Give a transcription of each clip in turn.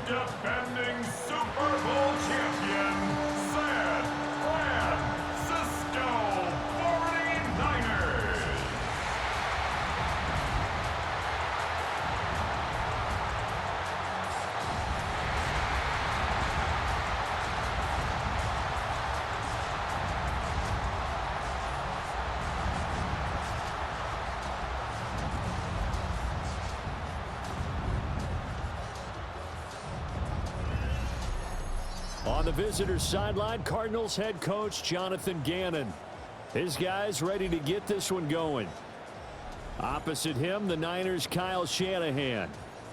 defending Super Bowl champion, San Francisco 49ers. On the visitors' sideline, Cardinals head coach Jonathan Gannon. His guys ready to get this one going. Opposite him, the Niners' Kyle Shanahan.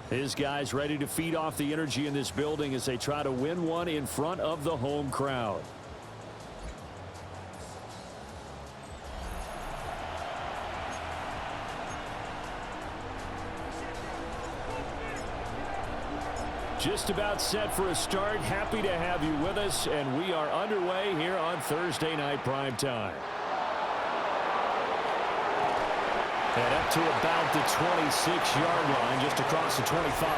His guys ready to feed off the energy in this building as they try to win one in front of the home crowd. Just about set for a start. Happy to have you with us, and we are underway here on Thursday Night Primetime. And up to about the 26-yard line, just across the 25.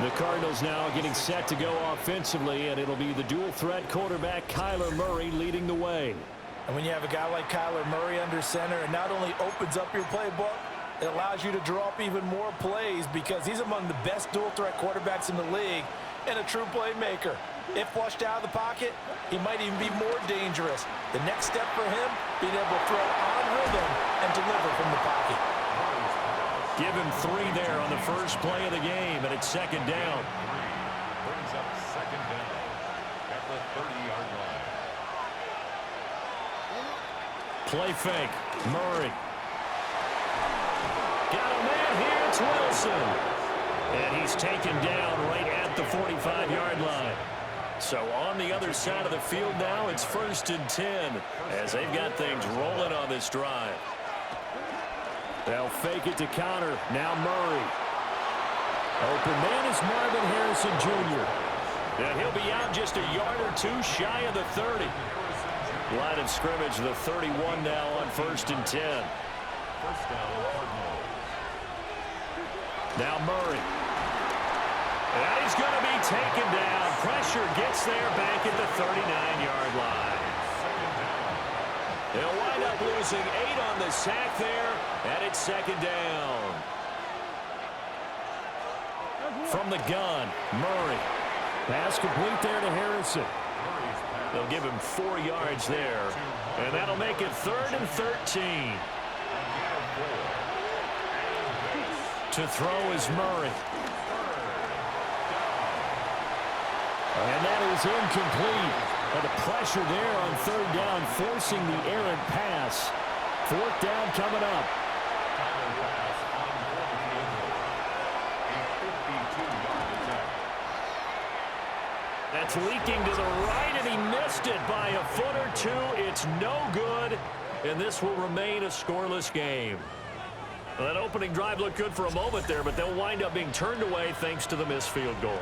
The Cardinals now getting set to go offensively, and it'll be the dual-threat quarterback Kyler Murray leading the way. And when you have a guy like Kyler Murray under center, it not only opens up your playbook, it allows you to draw up even more plays because he's among the best dual-threat quarterbacks in the league and a true playmaker. If flushed out of the pocket, he might even be more dangerous. The next step for him, being able to throw on rhythm and deliver from the pocket. Give him 3 there on the first play of the game, and it's second down. Brings up second down at the 30-yard line. Play fake. Murray. Got a man here. It's Wilson. And he's taken down right at the 45-yard line. So on the other side of the field now, it's 1st and 10 as they've got things rolling on this drive. They'll fake it to counter. Now Murray. Open man is Marvin Harrison Jr. And he'll be out just a yard or 2 shy of the 30. Line of scrimmage, the 31 now on 1st and 10. First down. Now Murray. And he's going to be taken down. Pressure gets there back at the 39-yard line. They'll wind up losing 8 on the sack there, and it's second down. From the gun, Murray. Pass complete there to Harrison. They'll give him 4 yards there, and that'll make it 3rd and 13. To throw is Murray. And that is incomplete. And the pressure there on 3rd down, forcing the errant pass. 4th down coming up. That's leaking to the right, and he missed it by a foot or 2. It's no good, and this will remain a scoreless game. Well, that opening drive looked good for a moment there, but they'll wind up being turned away thanks to the missed field goal.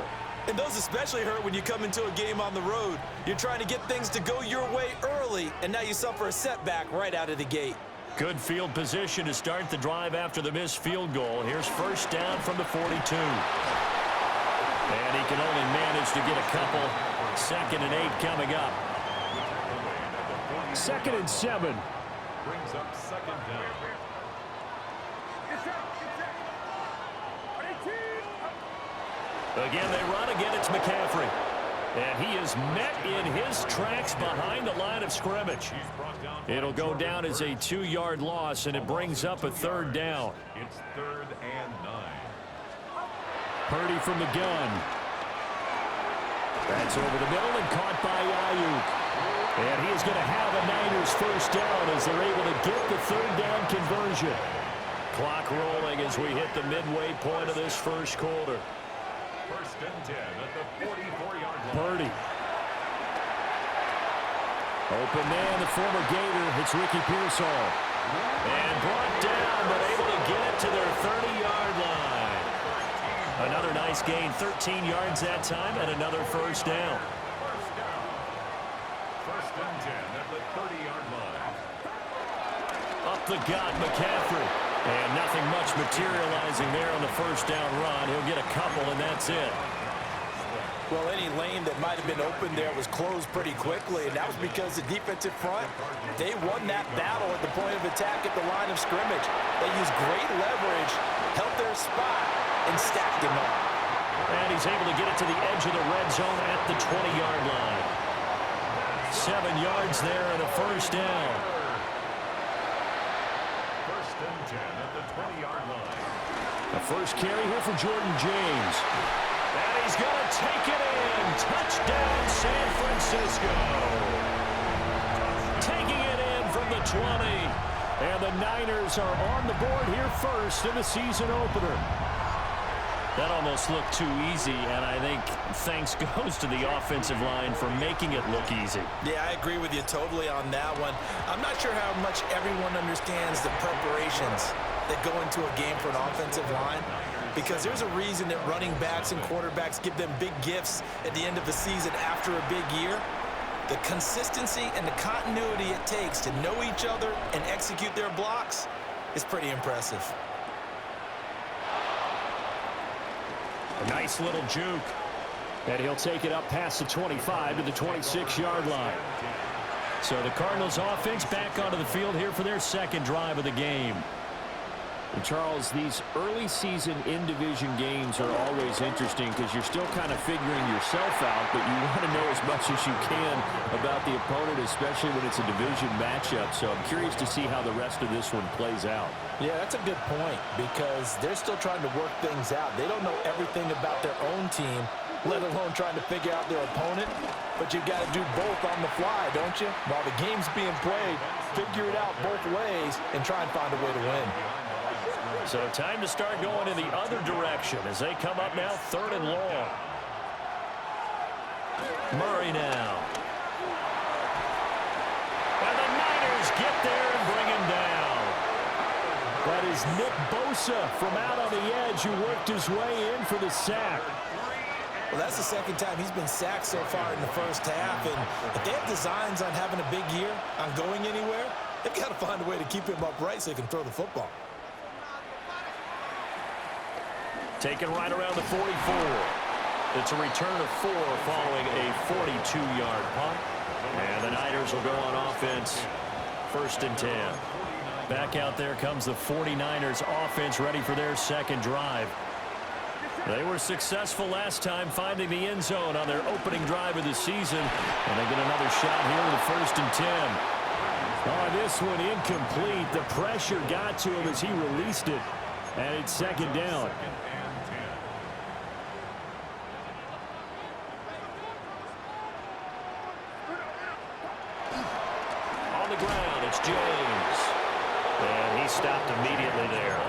And those especially hurt when you come into a game on the road. You're trying to get things to go your way early, and now you suffer a setback right out of the gate. Good field position to start the drive after the missed field goal. Here's 1st down from the 42. And he can only manage to get a couple. 2nd and 8 coming up. 2nd and 7. Brings up second down. Again, they run. Again, it's McCaffrey. And he is met in his tracks behind the line of scrimmage. It'll go down as a 2-yard loss, and it brings up a 3rd down. It's 3rd and 9. Purdy from the gun. That's over the middle and caught by Ayuk. And he is going to have a Niners 1st down as they're able to get the 3rd down conversion. Clock rolling as we hit the midway point of this first quarter. 1st and 10 at the 44-yard line. Purdy. Open man, the former Gator. It's Ricky Pearsall. And brought down, but able to get it to their 30-yard line. Another nice gain, 13 yards that time, and another 1st down. 1st and 10 at the 30-yard line. Up the gut, McCaffrey. And nothing much materializing there on the 1st down run. He'll get a couple, and that's it. Well, any lane that might have been open there was closed pretty quickly, and that was because the defensive front, they won that battle at the point of attack at the line of scrimmage. They used great leverage, held their spot, and stacked him up. And he's able to get it to the edge of the red zone at the 20-yard line. 7 yards there and a first down. First and 10 at the 20-yard line. The first carry here for Jordan James. And he's going to take it in. Touchdown, San Francisco. Taking it in from the 20. And the Niners are on the board here first in the season opener. That almost looked too easy, and I think thanks goes to the offensive line for making it look easy. Yeah, I agree with you totally on that one. I'm not sure how much everyone understands the preparations that go into a game for an offensive line, because there's a reason that running backs and quarterbacks give them big gifts at the end of the season after a big year. The consistency and the continuity it takes to know each other and execute their blocks is pretty impressive. A nice little juke. And he'll take it up past the 25 to the 26-yard line. So the Cardinals offense back onto the field here for their second drive of the game. And Charles, these early season in-division games are always interesting because you're still kind of figuring yourself out, but you want to know as much as you can about the opponent, especially when it's a division matchup. So I'm curious to see how the rest of this one plays out. Yeah, that's a good point because they're still trying to work things out. They don't know everything about their own team, let alone trying to figure out their opponent. But you've got to do both on the fly, don't you? While the game's being played, figure it out both ways and try and find a way to win. So time to start going in the other direction as they come up now, 3rd and long. Murray now. And the Niners get there and bring him down. That is Nick Bosa from out on the edge who worked his way in for the sack. Well, that's the second time he's been sacked so far in the first half. And if they have designs on having a big year, on going anywhere, they've got to find a way to keep him upright so he can throw the football. Taken right around the 44. It's a return of 4 following a 42-yard punt. And the Niners will go on offense. 1st and 10. Back out there comes the 49ers offense ready for their second drive. They were successful last time finding the end zone on their opening drive of the season. And they get another shot here with the 1st and 10. Oh, this one incomplete. The pressure got to him as he released it. And it's 2nd down. On the ground, it's James. And he stopped immediately there.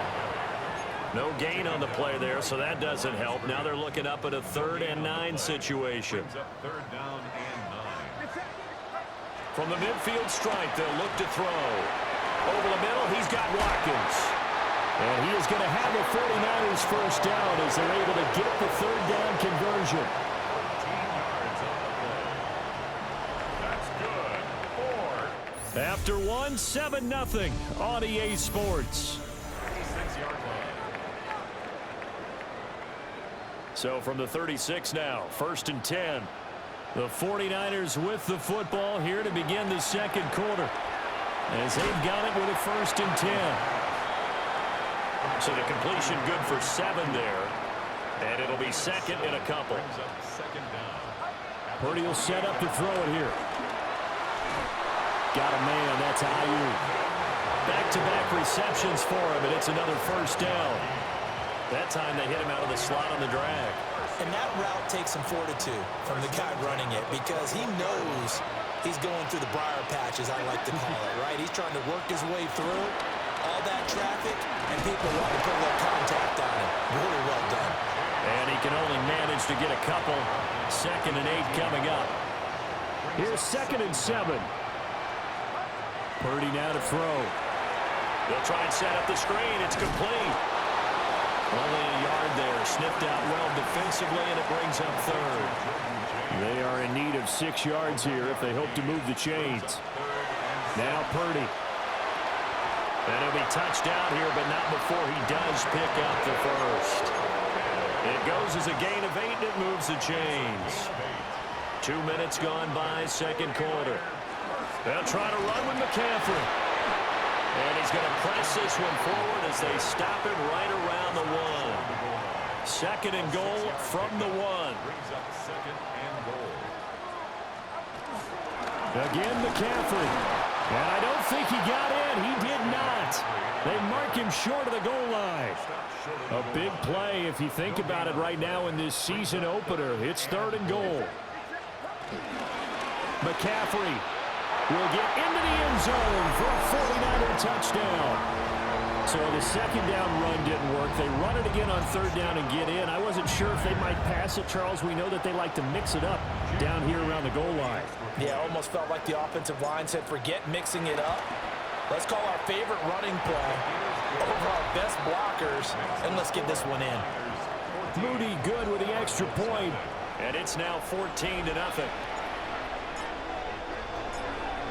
No gain on the play there, so that doesn't help. Now they're looking up at a 3rd and 9 situation. Third down and 9. From the midfield stripe, they'll look to throw. Over the middle, he's got Watkins. And he is going to have the 49ers first down as they're able to get the 3rd down conversion. 14 yards on the play. That's good. 4. After one, 7-0 on EA Sports. 36-yard line. So from the 36 now, 1st and 10. The 49ers with the football here to begin the second quarter. As they've got it with a 1st and 10. So the completion good for 7 there. And it'll be 2nd and a couple. Second down. Purdy will set up to throw it here. Got a man, that's Ayuk. Back-to-back receptions for him, and it's another 1st down. That time they hit him out of the slot on the drag. And that route takes some fortitude from the guy running it because he knows he's going through the briar patch, as I like to call it, right? He's trying to work his way through all that traffic, and people want to put a little contact on him. Really well done. And he can only manage to get a couple. 2nd and 8 coming up. Here's 2nd and 7. Purdy now to throw. They'll try and set up the screen. It's complete. Only a yard there. Sniffed out well defensively, and it brings up 3rd. They are in need of 6 yards here if they hope to move the chains. Now Purdy. And he'll be touched out here, but not before he does pick up the 1st. It goes as a gain of 8, and it moves the chains. 2 minutes gone by, second quarter. They'll try to run with McCaffrey. And he's going to press this one forward as they stop it right around the 1. Second and goal from the 1. Brings up second and goal. Again, McCaffrey. And I don't think he got in. He did not. They mark him short of the goal line. A big play if you think about it right now in this season opener. It's third and goal. McCaffrey will get into the end zone for a 49er touchdown. So the second down run didn't work. They run it again on third down and get in. I wasn't sure if they might pass it, Charles. We know that they like to mix it up down here around the goal line. Yeah, almost felt like the offensive line said, forget mixing it up. Let's call our favorite running play over our best blockers, and let's get this one in. Moody good with the extra point. And it's now 14-0.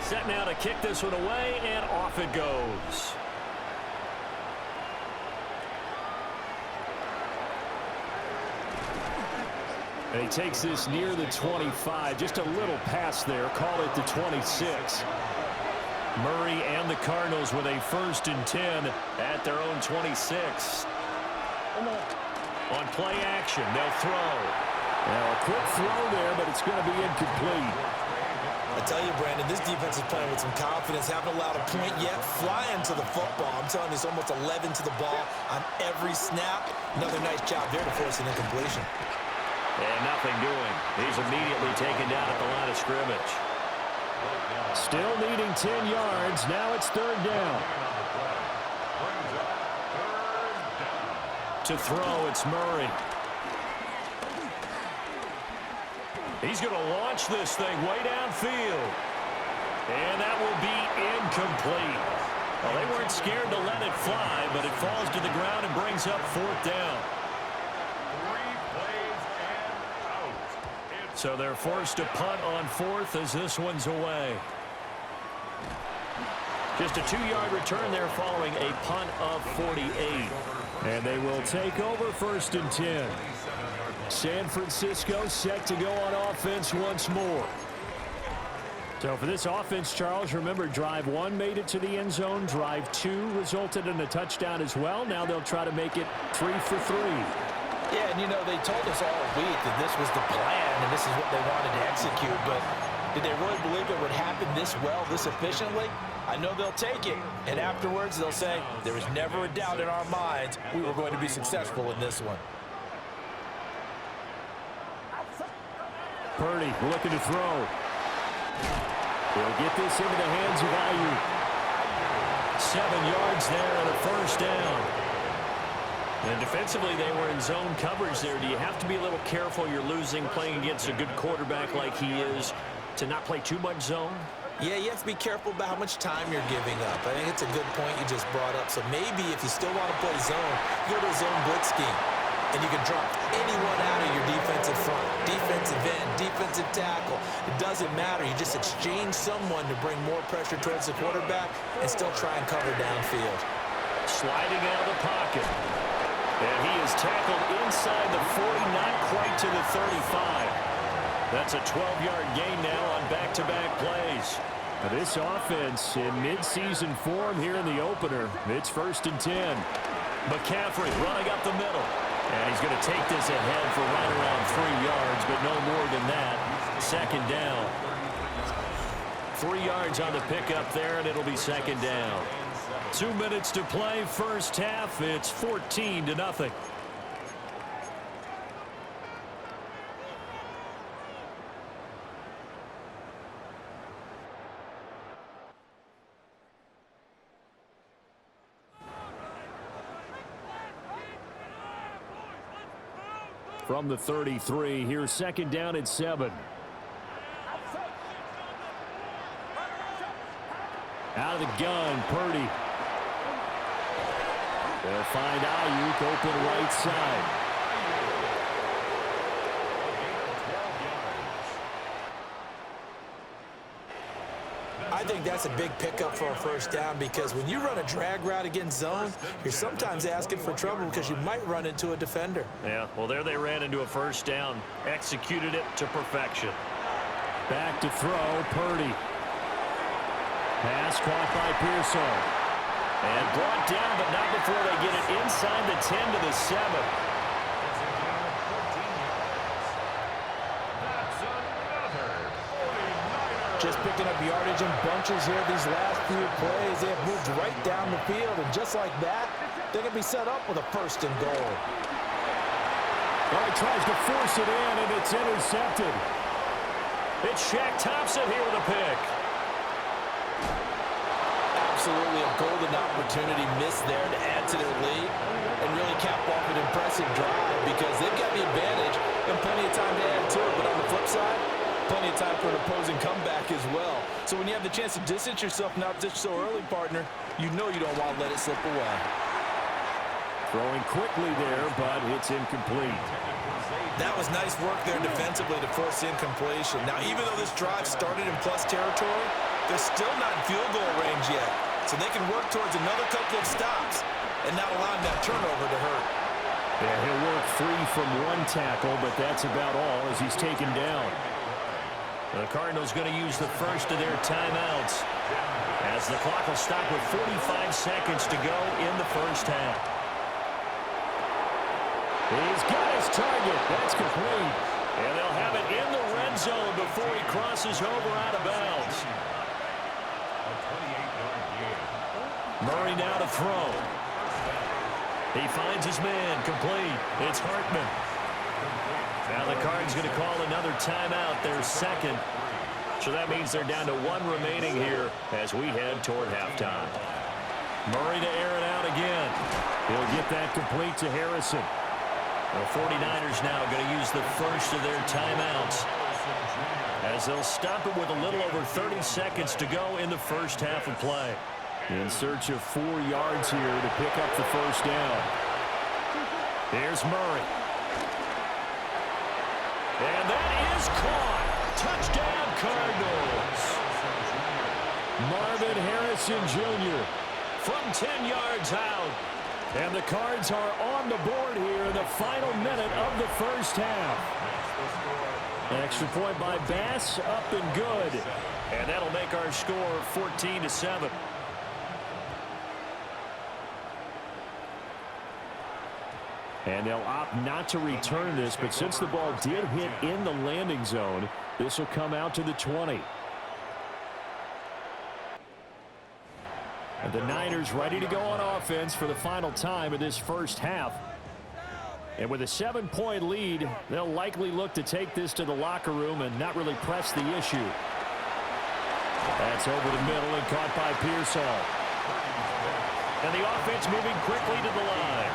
Set now to kick this one away, and off it goes. And he takes this near the 25. Just a little pass there. Call it the 26. Murray and the Cardinals with a 1st and 10 at their own 26. On play action, they'll throw. Now a quick throw there, but it's going to be incomplete. I tell you, Brandon, this defense is playing with some confidence. Haven't allowed a point yet. Flying to the football. I'm telling you, it's almost 11 to the ball on every snap. Another nice job there to force an incompletion. And nothing doing. He's immediately taken down at the line of scrimmage. Still needing 10 yards. Now it's third down. To throw, it's Murray. He's going to launch this thing way downfield. And that will be incomplete. Well, they weren't scared to let it fly, but it falls to the ground and brings up fourth down. So they're forced to punt on fourth as this one's away. Just a 2-yard return there following a punt of 48. And they will take over 1st and 10. San Francisco set to go on offense once more. So for this offense, Charles, remember, drive 1 made it to the end zone. Drive 2 resulted in a touchdown as well. Now they'll try to make it 3 for 3. Yeah, and you know, they told us all week that this was the plan and this is what they wanted to execute, but did they really believe it would happen this well, this efficiently? I know they'll take it, and afterwards they'll say, there was never a doubt in our minds we were going to be successful in this one. Purdy looking to throw. He'll get this into the hands of Ayuk. 7 yards there and a first down. And defensively, they were in zone coverage there. Do you have to be a little careful? You're losing, playing against a good quarterback like he is, to not play too much zone? Yeah, you have to be careful about how much time you're giving up. I think it's a good point you just brought up. So maybe if you still want to play zone, you go to a zone blitz scheme. And you can drop anyone out of your defensive front, defensive end, defensive tackle. It doesn't matter. You just exchange someone to bring more pressure towards the quarterback and still try and cover downfield. Sliding out of the pocket. And he is tackled inside the 40, not quite to the 35. That's a 12-yard gain now on back-to-back plays. Now this offense in midseason form here in the opener. It's 1st and 10. McCaffrey running up the middle. And he's going to take this ahead for right around 3 yards, but no more than that. Second down. 3 yards on the pickup there, and it'll be second down. 2 minutes to play, first half. It's 14-0. From the 33, here's second down at 7. Out of the gun, Purdy. They'll find Ayuk open right side. I think that's a big pickup for a first down because when you run a drag route against zone, you're sometimes asking for trouble because you might run into a defender. Yeah, well, there they ran into a first down. Executed it to perfection. Back to throw, Purdy. Pass caught by Pearsall. And brought down, but not before they get it inside the 10 to the 7. Just picking up yardage in bunches here these last few plays. They have moved right down the field, and just like that, they're going to be set up with a first and goal. Well, he tries to force it in, and it's intercepted. It's Shaq Thompson here with a pick. Absolutely a golden opportunity missed there to add to their lead and really cap off an impressive drive because they've got the advantage and plenty of time to add to it. But on the flip side, plenty of time for an opposing comeback as well. So when you have the chance to distance yourself not just so early, partner, you know you don't want to let it slip away. Throwing quickly there, but it's incomplete. That was nice work there defensively to force incompletion. Now, even though this drive started in plus territory, they're still not in field goal range yet. So they can work towards another couple of stops and not allowing that turnover to hurt. Yeah, he'll work free from one tackle, but that's about all as he's taken down. The Cardinals going to use the first of their timeouts as the clock will stop with 45 seconds to go in the first half. He's got his target. That's complete. And they'll have it in the red zone before he crosses over out of bounds. Murray now to throw. He finds his man, complete. It's Hartman. Now the Cards going to call another timeout, their second. So that means they're down to one remaining here as we head toward halftime. Murray to air it out again. He'll get that complete to Harrison. The 49ers now going to use the first of their timeouts as they'll stop it with a little over 30 seconds to go in the first half of play. In search of 4 yards here to pick up the first down. Here's Murray. And that is caught. Touchdown, Cardinals. Marvin Harrison Jr. from 10 yards out. And the Cards are on the board here in the final minute of the first half. An extra point by Bass, up and good. And that'll make our score 14-7. And they'll opt not to return this, but since the ball did hit in the landing zone, this will come out to the 20. And the Niners ready to go on offense for the final time of this first half. And with a 7-point lead, they'll likely look to take this to the locker room and not really press the issue. That's over the middle and caught by Pearsall. And the offense moving quickly to the line.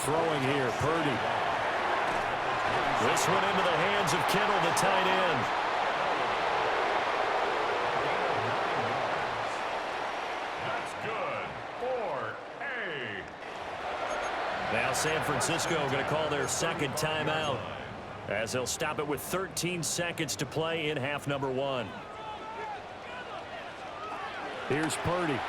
Throwing here, Purdy. This one into the hands of Kittle, the tight end. That's good for A. Now San Francisco going to call their second timeout as they'll stop it with 13 seconds to play in half number 1. Here's Purdy.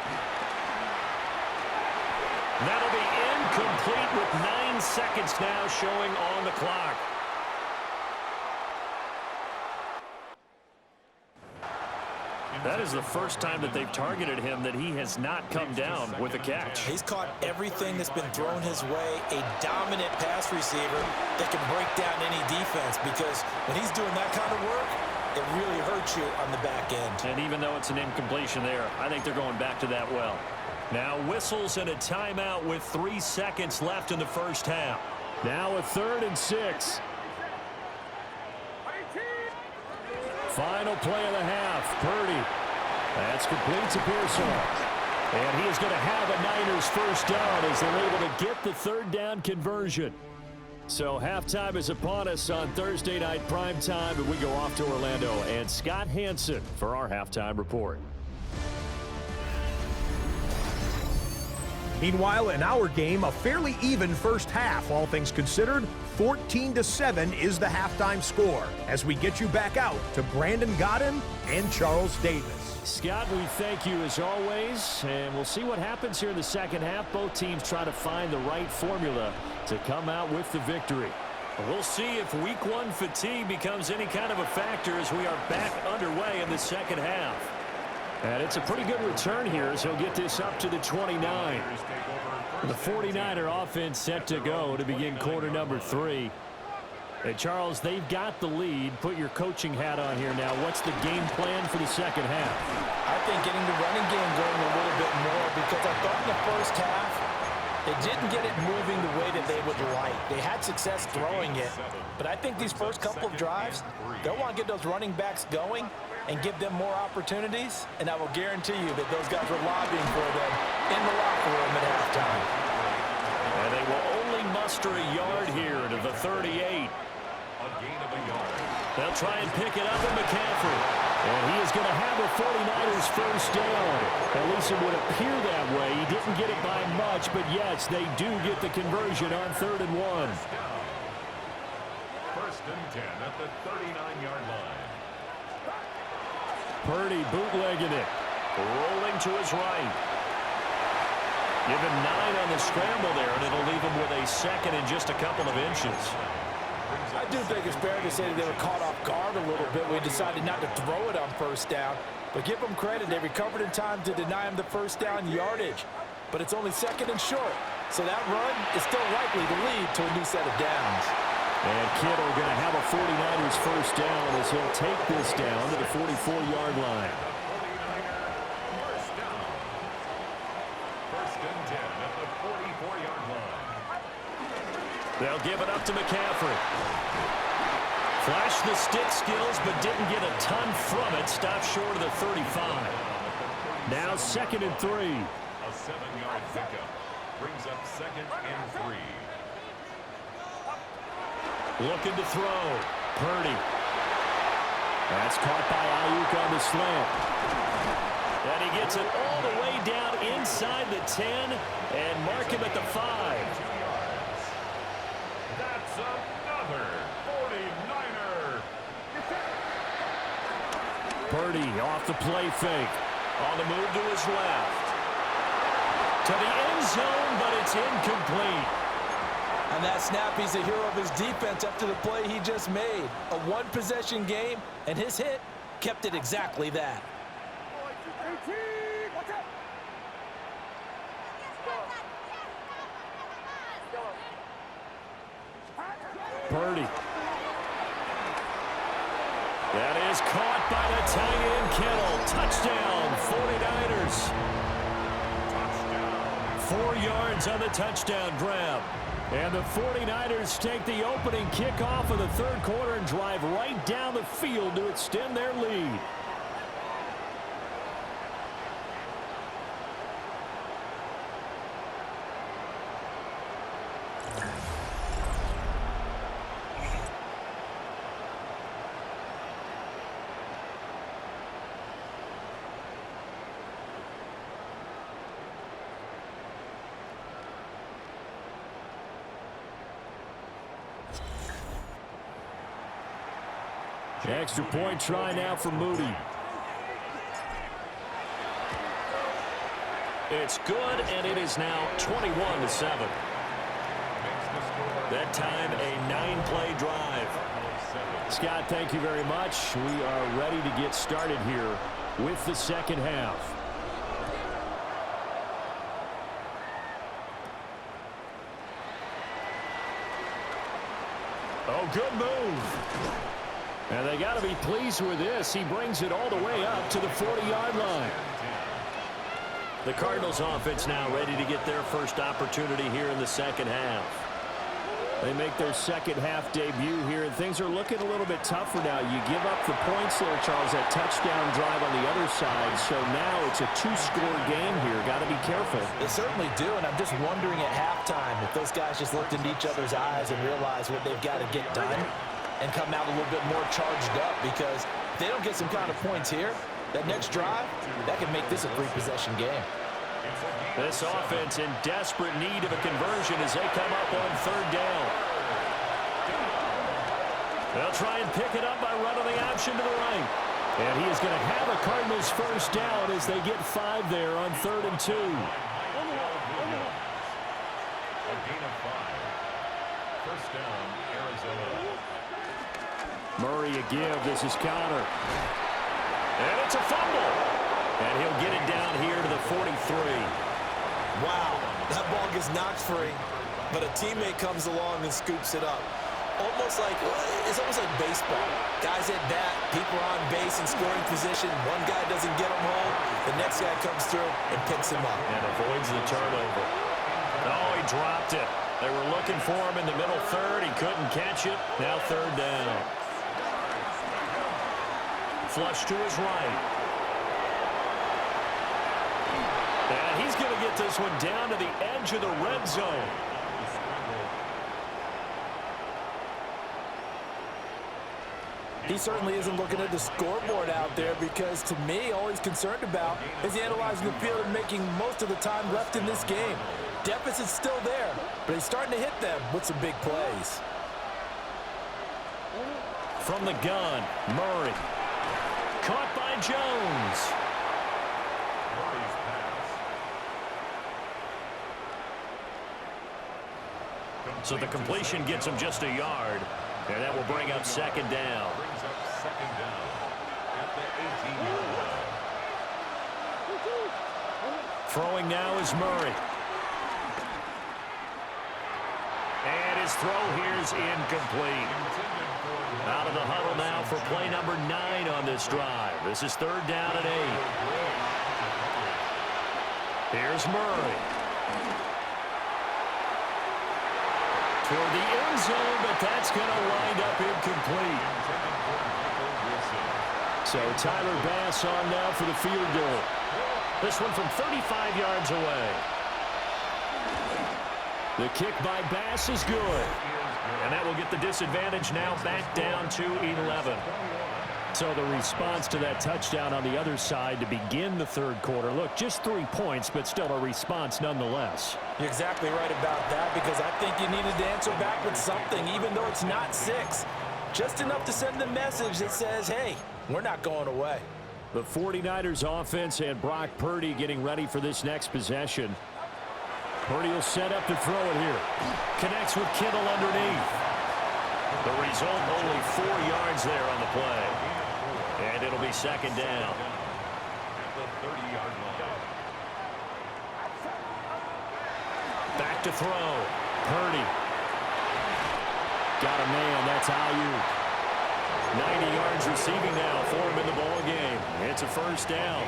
That'll be incomplete with 9 seconds now showing on the clock. That is the first time that they've targeted him that he has not come down with a catch. He's caught everything that's been thrown his way, a dominant pass receiver that can break down any defense because when he's doing that kind of work, it really hurts you on the back end. And even though it's an incompletion there, I think they're going back to that well. Now whistles and a timeout with 3 seconds left in the first half. Now a 3rd and 6. Final play of the half. Purdy. That's complete to Pearsall. And he is going to have a Niners first down as they're able to get the 3rd down conversion. So halftime is upon us on Thursday night primetime, and we go off to Orlando. And Scott Hansen for our halftime report. Meanwhile, in our game, a fairly even first half, all things considered. 14-7 is the halftime score as we get you back out to Brandon Godden and Charles Davis. Scott, we thank you as always, and we'll see what happens here in the second half. Both teams try to find the right formula to come out with the victory. We'll see if week one fatigue becomes any kind of a factor as we are back underway in the second half. And it's a pretty good return here as he'll get this up to the 29. The 49er offense set to go to begin quarter number 3. And Charles, they've got the lead. Put your coaching hat on here now. What's the game plan for the second half? I think getting the running game going a little bit more, because I thought in the first half they didn't get it moving the way that they would like. They had success throwing it, but I think these first couple of drives, they'll want to get those running backs going and give them more opportunities, and I will guarantee you that those guys were lobbying for them in the locker room at halftime. And they will only muster a yard here to the 38. They'll try and pick it up in McCaffrey. And he is going to have a 49ers first down. At least it would appear that way. He didn't get it by much, but yes, they do get the conversion on 3rd and 1. First and 10 at the 39-yard line. Purdy bootlegging it. Rolling to his right. Give him 9 on the scramble there, and it'll leave him with a second and just a couple of inches. I do think it's fair to say that they were caught off guard a little bit. We decided not to throw it on first down. But give them credit. They recovered in time to deny him the first down yardage. But it's only 2nd and short. So that run is still likely to lead to a new set of downs. And Kittle going to have a 49ers first down as he'll take this down to the 44-yard line. First and 10 at the 44-yard line. They'll give it up to McCaffrey. Flashed the stick skills, but didn't get a ton from it. Stopped short of the 35. Now 2nd and 3. A 7-yard pickup brings up 2nd and 3. Looking to throw. Purdy. That's caught by Ayuk on the slant. And he gets it all the way down inside the 10 and mark him at the 5. That's another 49er. Purdy off the play fake. On the move to his left. To the end zone, but it's incomplete. And that snap, he's a hero of his defense after the play he just made. A one-possession game, and his hit kept it exactly that. Purdy. That is caught by the tight end Kittle. Touchdown, 49ers. Touchdown. 4 yards on the touchdown grab. And the 49ers take the opening kickoff of the 3rd quarter and drive right down the field to extend their lead. Extra point try now for Moody. It's good, and it is now 21-7. That time, a 9-play drive. Scott, thank you very much. We are ready to get started here with the second half. Oh, good move. And they got to be pleased with this. He brings it all the way up to the 40-yard line. The Cardinals offense now ready to get their first opportunity here in the second half. They make their second half debut here, and things are looking a little bit tougher now. You give up the points there, Charles, that touchdown drive on the other side. So now it's a 2-score game here. Got to be careful. They certainly do, and I'm just wondering at halftime if those guys just looked into each other's eyes and realized what they've got to get done and come out a little bit more charged up, because if they don't get some kind of points here, that next drive, that can make this a 3-possession game. This offense in desperate need of a conversion as they come up on 3rd down. They'll try and pick it up by running the option to the right. And he is going to have a Cardinals first down as they get 5 there on 3rd and 2. A gain of 5. First down, Arizona. Murray a give. This is Connor. And it's a fumble. And he'll get it down here to the 43. Wow, that ball gets knocked free, but a teammate comes along and scoops it up. It's almost like baseball. Guys at bat, people are on base in scoring position. One guy doesn't get him home. The next guy comes through and picks him up. And avoids the turnover. Oh, he dropped it. They were looking for him in the middle third. He couldn't catch it. Now 3rd down. Flush to his right. And he's going to get this one down to the edge of the red zone. He certainly isn't looking at the scoreboard out there because, to me, all he's concerned about is analyzing the field and making most of the time left in this game. Deficit's still there, but he's starting to hit them with some big plays. From the gun, Murray. Caught by Jones. Murray's pass. So the completion gets him just a yard. And that will bring up 2nd down. Brings up 2nd down at the 18-yard line. Throwing now is Murray. And his throw here is incomplete. Out of the huddle now for play number 9 on this drive. This is 3rd down and 8. Here's Murray. Toward the end zone, but that's going to wind up incomplete. So Tyler Bass on now for the field goal. This one from 35 yards away. The kick by Bass is good. And that will get the disadvantage now back down to 11. So the response to that touchdown on the other side to begin the 3rd quarter. Look, just 3 points, but still a response nonetheless. You're exactly right about that because I think you needed to answer back with something, even though it's not 6. Just enough to send the message that says, hey, we're not going away. The 49ers offense and Brock Purdy getting ready for this next possession. Purdy will set up to throw it here. Connects with Kittle underneath. The result, only 4 yards there on the play. And it'll be 2nd down. At the 30-yard line. Back to throw. Purdy. Got a man. That's Ayuk. 90 yards receiving now for him in the ball game. It's a first down.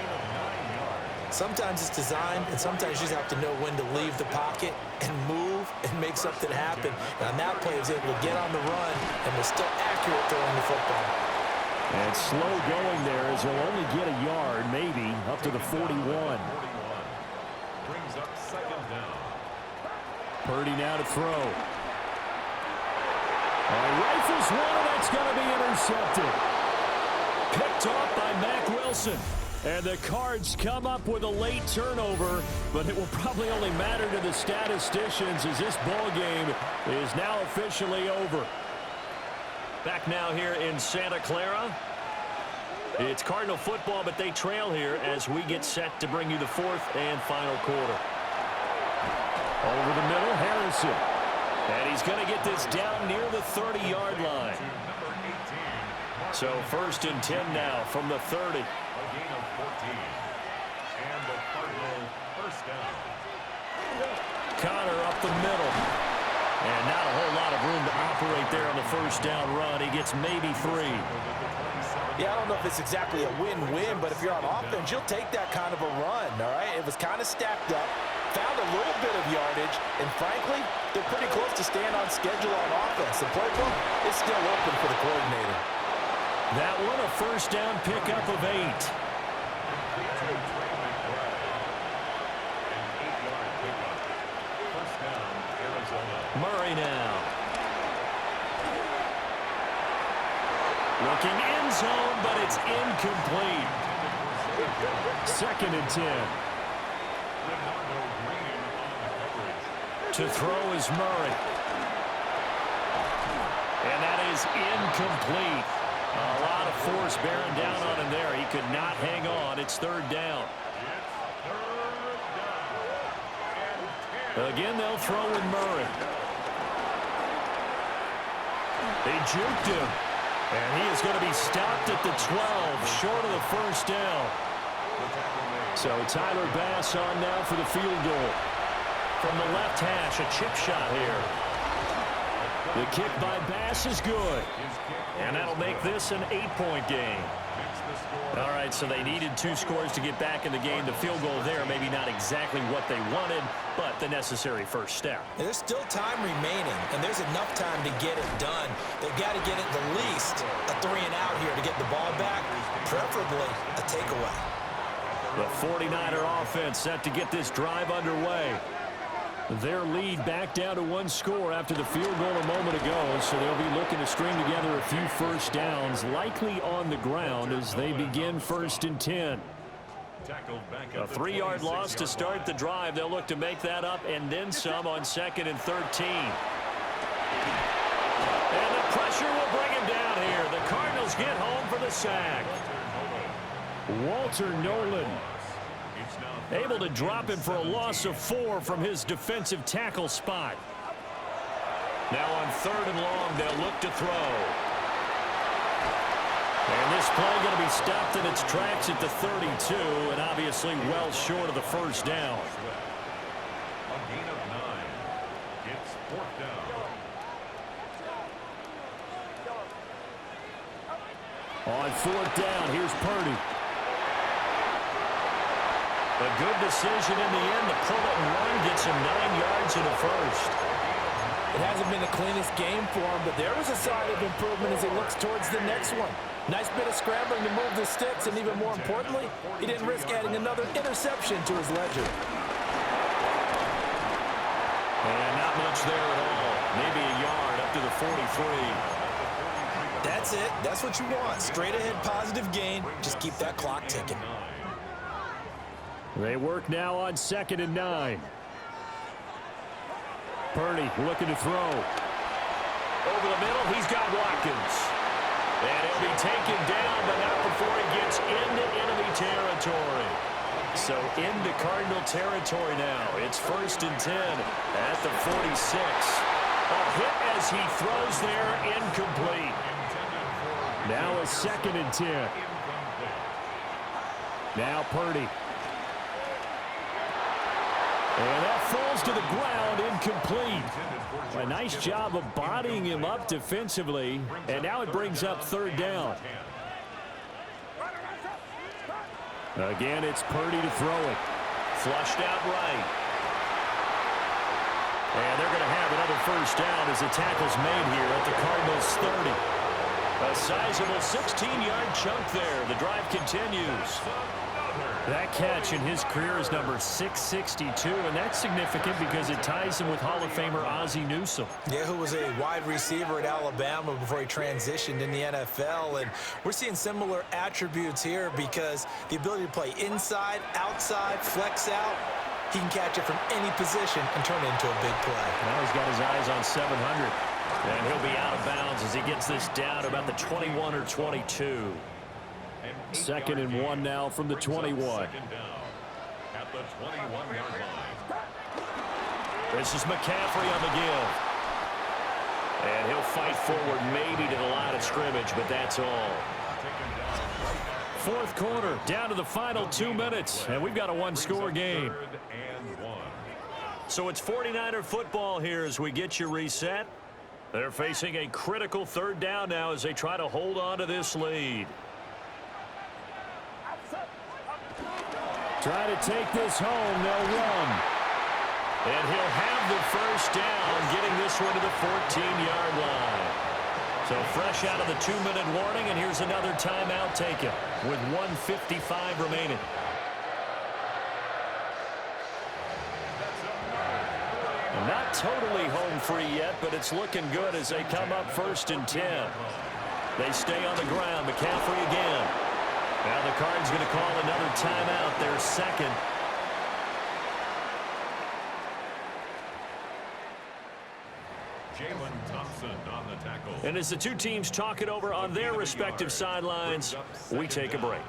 Sometimes it's designed, and sometimes you just have to know when to leave the pocket and move and make something happen. And on that play, he was able to get on the run and was still accurate throwing the football. And slow going there as he'll only get a yard, maybe, up to the 41. Brings up 2nd down. Purdy now to throw. Rifles one, and that's going to be intercepted. Picked off by Mack Wilson. And the Cards come up with a late turnover, but it will probably only matter to the statisticians as this ball game is now officially over. Back now here in Santa Clara. It's Cardinal football, but they trail here as we get set to bring you the 4th and final quarter. Over the middle, Harrison. And he's going to get this down near the 30-yard line. So 1st and 10 now from the 30. A gain of 14. And the Cardinal first down. Connor up the middle. And not a whole lot of room to operate there on the first down run. He gets maybe 3. Yeah, I don't know if it's exactly a win-win, but if you're on offense, you'll take that kind of a run, all right? It was kind of stacked up, found a little bit of yardage, and frankly, they're pretty close to staying on schedule on offense. The playbook is still open for the coordinator. That one a first down pickup of 8. Murray now. Looking end zone, but it's incomplete. 2nd and 10. To throw is Murray. And that is incomplete. A lot of force bearing down on him there. He could not hang on. It's third down. Again, they'll throw with Murray. They juked him. And he is going to be stopped at the 12, short of the first down. So Tyler Bass on now for the field goal. From the left hash, a chip shot here. The kick by Bass is good. And that'll make this an 8-point game. All right, so they needed 2 scores to get back in the game. The field goal there, maybe not exactly what they wanted, but the necessary first step. There's still time remaining, and there's enough time to get it done. They've got to get it the least a 3-and-out here to get the ball back, preferably a takeaway. The 49er offense set to get this drive underway. Their lead back down to 1 score after the field goal a moment ago, so they'll be looking to string together a few first downs, likely on the ground as they begin 1st and 10. A 3-yard loss to start the drive. They'll look to make that up and then some on 2nd and 13. And the pressure will bring him down here. The Cardinals get home for the sack. Walter Nolan able to drop him for a loss of 4 from his defensive tackle spot. Now on 3rd and long, they'll look to throw. And this play going to be stopped in its tracks at the 32, and obviously well short of the first down. A gain of 9. It's 4th down. On 4th down, here's Purdy. A good decision in the end to pull it and run, gets him 9 yards in the first. It hasn't been the cleanest game for him, but there is a sign of improvement as he looks towards the next one. Nice bit of scrambling to move the sticks, and even more importantly, he didn't risk adding another interception to his ledger. And not much there at all. Maybe a yard up to the 43. That's it. That's what you want. Straight ahead positive gain. Just keep that clock ticking. They work now on 2nd and 9. Purdy looking to throw. Over the middle, he's got Watkins. And he'll be taken down, but not before he gets into enemy territory. So into Cardinal territory now. It's 1st and 10 at the 46. A hit as he throws there, incomplete. Now a 2nd and 10. Now Purdy. And that falls to the ground, incomplete. A nice job of bodying him up defensively, and now it brings up 3rd down. Again, it's Purdy to throw it. Flushed out right. And they're going to have another first down as the tackle's made here at the Cardinals' 30. A sizable 16-yard chunk there. The drive continues. That catch in his career is number 662, and that's significant because it ties him with Hall of Famer Ozzie Newsome. Yeah, who was a wide receiver at Alabama before he transitioned in the NFL. And we're seeing similar attributes here because the ability to play inside, outside, flex out, he can catch it from any position and turn it into a big play. Now he's got his eyes on 700, and he'll be out of bounds as he gets this down to about the 21 or 22. 2nd and 1 now from the 21. At the 21-yard line. This is McCaffrey on the give. And he'll fight forward maybe to the line of scrimmage, but that's all. 4th quarter, down to the final 2 minutes, and we've got a 1-score game. So it's 49er football here as we get you reset. They're facing a critical 3rd down now as they try to hold on to this lead. Try to take this home, they'll run. And he'll have the first down, getting this one to the 14-yard line. So fresh out of the 2-minute warning, and here's another timeout taken with 1:55 remaining. And not totally home free yet, but it's looking good as they come up 1st and 10. They stay on the ground. McCaffrey again. Now the Cards going to call another timeout, their 2nd. Jalen Thompson on the tackle. And as the two teams talk it over on their respective sidelines, we take a break.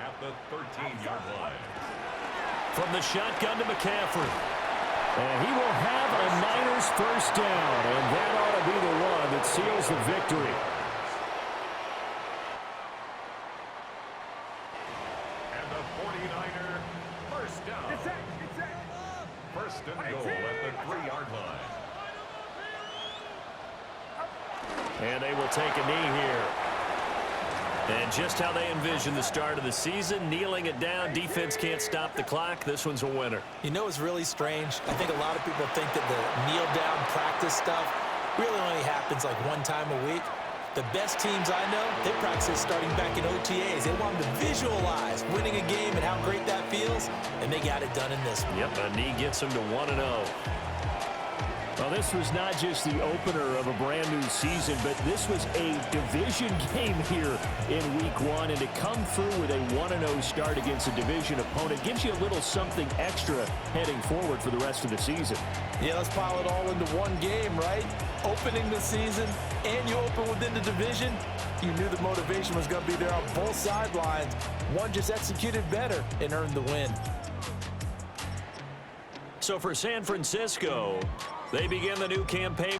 At the 13-yard line. From the shotgun to McCaffrey. And he will have a Niners first down, and that ought to be the one that seals the victory. And the 49er first down. First and goal at the 3-yard line. And they will take a knee here. And just how they envision the start of the season, kneeling it down, defense can't stop the clock. This one's a winner. You know, it's really strange. I think a lot of people think that the kneel-down practice stuff really only happens like one time a week. The best teams I know, they practice starting back in OTAs. They want them to visualize winning a game and how great that feels, and they got it done in this one. Yep, a knee gets them to 1-0. Well, this was not just the opener of a brand new season, but this was a division game here in week one. And to come through with a 1-0 start against a division opponent gives you a little something extra heading forward for the rest of the season. Yeah, let's pile it all into one game, right? Opening the season, and you open within the division. You knew the motivation was going to be there on both sidelines. One just executed better and earned the win. So for San Francisco, they begin the new campaign